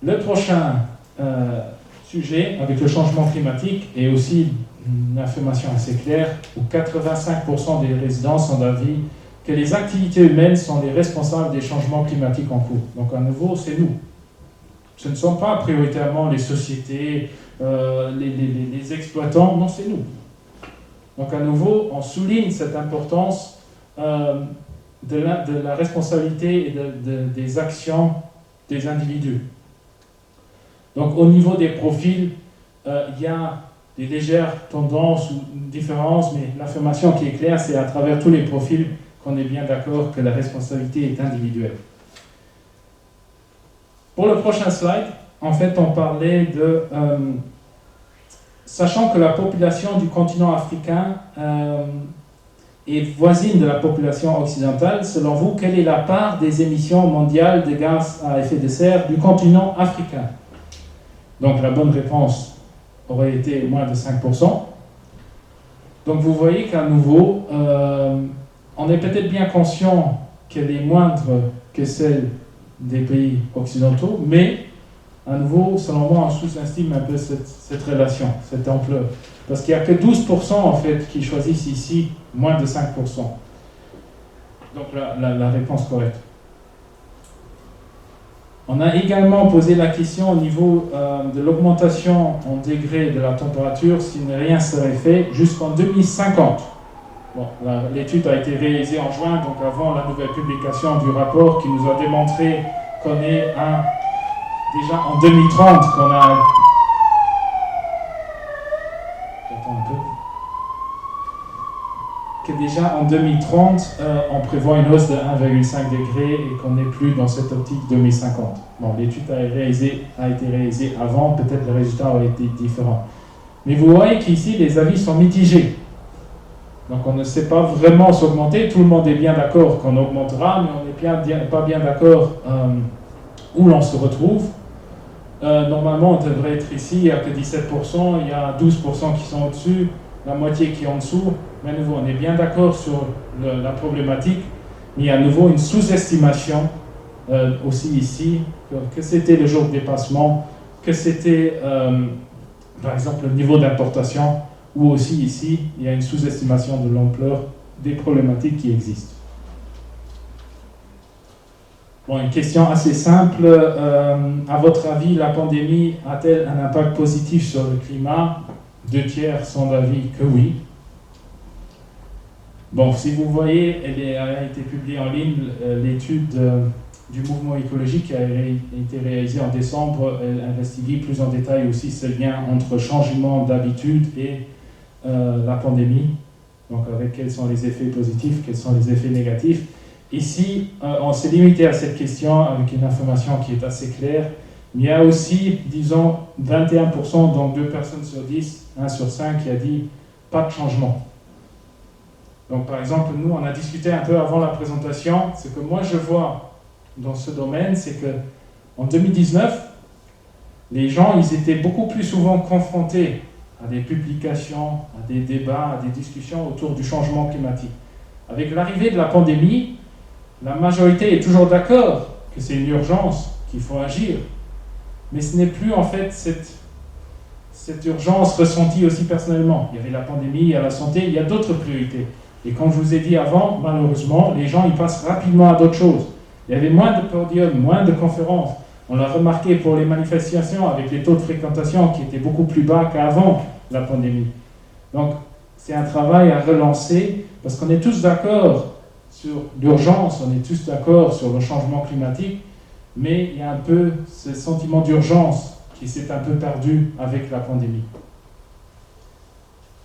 Le prochain sujet, avec le changement climatique, est aussi une information assez claire, où 85% des résidents sont d'avis que les activités humaines sont les responsables des changements climatiques en cours. Donc à nouveau, c'est nous. Ce ne sont pas prioritairement les sociétés, les exploitants, non, c'est nous. Donc à nouveau, on souligne cette importance de la responsabilité et des actions des individus. Donc au niveau des profils, il y a des légères tendances ou différences, mais l'information qui est claire, c'est à travers tous les profils qu'on est bien d'accord que la responsabilité est individuelle. Pour le prochain slide, en fait, on parlait de... sachant que la population du continent africain est voisine de la population occidentale, selon vous, quelle est la part des émissions mondiales de gaz à effet de serre du continent africain? Donc la bonne réponse aurait été moins de 5%. Donc vous voyez qu'à nouveau, on est peut-être bien conscient qu'elle est moindre que celle des pays occidentaux, mais à nouveau, selon moi, on sous-estime un peu cette relation, cette ampleur. Parce qu'il n'y a que 12% en fait qui choisissent ici moins de 5%. Donc la réponse correcte. On a également posé la question au niveau de l'augmentation en degrés de la température si rien serait fait jusqu'en 2050. Bon, l'étude a été réalisée en juin, donc avant la nouvelle publication du rapport qui nous a démontré qu'on est déjà en 2030 qu'on a... J'attends un peu. Que déjà en 2030, on prévoit une hausse de 1,5 degré et qu'on n'est plus dans cette optique 2050. Bon, l'étude a été réalisée avant, peut-être le résultat aurait été différent. Mais vous voyez qu'ici, les avis sont mitigés. Donc on ne sait pas vraiment s'augmenter, tout le monde est bien d'accord qu'on augmentera, mais on n'est pas bien d'accord où l'on se retrouve. Normalement, on devrait être ici, il n'y a que 17%, il y a 12% qui sont au-dessus, la moitié qui est en dessous. Mais à nouveau, on est bien d'accord sur la problématique, mais il y a à nouveau une sous-estimation aussi ici, que c'était le jour de dépassement, que c'était par exemple le niveau d'importation, ou aussi ici, il y a une sous-estimation de l'ampleur des problématiques qui existent. Bon, une question assez simple. À votre avis, la pandémie a-t-elle un impact positif sur le climat? 2/3 sont d'avis que oui. Bon, si vous voyez, elle a été publiée en ligne, l'étude du mouvement écologique qui a été réalisée en décembre. Elle investigue plus en détail aussi ce lien entre changement d'habitude et la pandémie. Donc, avec quels sont les effets positifs, quels sont les effets négatifs. Ici, on s'est limité à cette question avec une information qui est assez claire. Mais il y a aussi, disons, 21%, donc 2 personnes sur 10, 1 sur 5 qui a dit pas de changement. Donc par exemple, nous, on a discuté un peu avant la présentation. Ce que moi je vois dans ce domaine, c'est qu'en 2019, les gens, ils étaient beaucoup plus souvent confrontés à des publications, à des débats, à des discussions autour du changement climatique. Avec l'arrivée de la pandémie, la majorité est toujours d'accord que c'est une urgence, qu'il faut agir. Mais ce n'est plus en fait cette urgence ressentie aussi personnellement. Il y avait la pandémie, il y a la santé, il y a d'autres priorités. Et comme je vous ai dit avant, malheureusement, les gens ils passent rapidement à d'autres choses. Il y avait moins de podiums, moins de conférences. On l'a remarqué pour les manifestations avec les taux de fréquentation qui étaient beaucoup plus bas qu'avant la pandémie. Donc c'est un travail à relancer parce qu'on est tous d'accord sur l'urgence, on est tous d'accord sur le changement climatique, mais il y a un peu ce sentiment d'urgence qui s'est un peu perdu avec la pandémie.